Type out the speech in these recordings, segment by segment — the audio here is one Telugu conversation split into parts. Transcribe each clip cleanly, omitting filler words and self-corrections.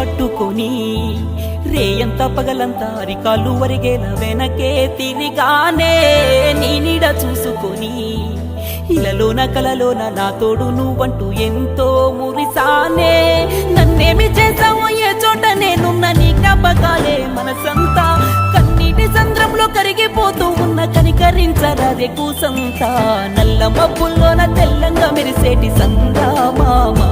పట్టుకొని రేయంత పగలంతా అరికాలు వరిగేల వెనకే తిరిగానే నీ నీడ చూసుకొని ఇలలోన కలలోన నా తోడు నువ్వంటూ ఎంతో మురిసానే నన్నేమి చేసావో ఏ చోట నేనున్న నీ జ్ఞాపకాలే మనసంతా కన్నీటి సంద్రంలో కరిగిపోతూ ఉన్న కనికరించరాదే కూసంతా నల్ల మబ్బుల్లోన తెల్లంగా మెరిసేటి సంద్రామామా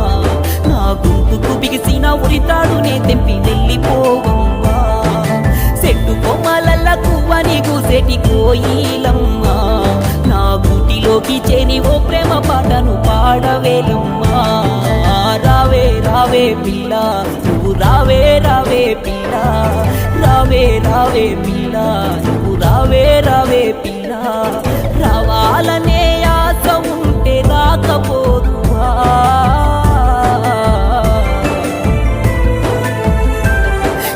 నా గొంతుకు బిగిసిన ఉరితాడు నే తెంపి వెళ్ళిపోవమ్మా చెట్టు కొమ్మలల్ల కువ్వని కూసేటి కోయిలమ్మా నా గూటిలోకి చేరి ఓ ప్రేమ పాటను పాడవేలమ్మా రావే రావే పిల్ల నువ్వు రావే రావే పిల్ల రావే రావే పిల్ల నువ్వు రావే రావే పిల్ల రావాలనే ఆశ ఉంటే రాకపోదువా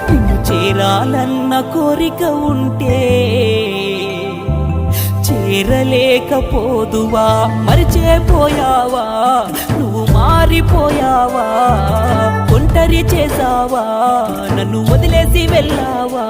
నిన్ను చేరాలన్న కోరిక ఉంటే చేరలేకపోదువా మరిచేపోయావా నువ్వు మారిపోయావా ఒంటరి చేసావా నన్ను వదిలేసి వెళ్ళావా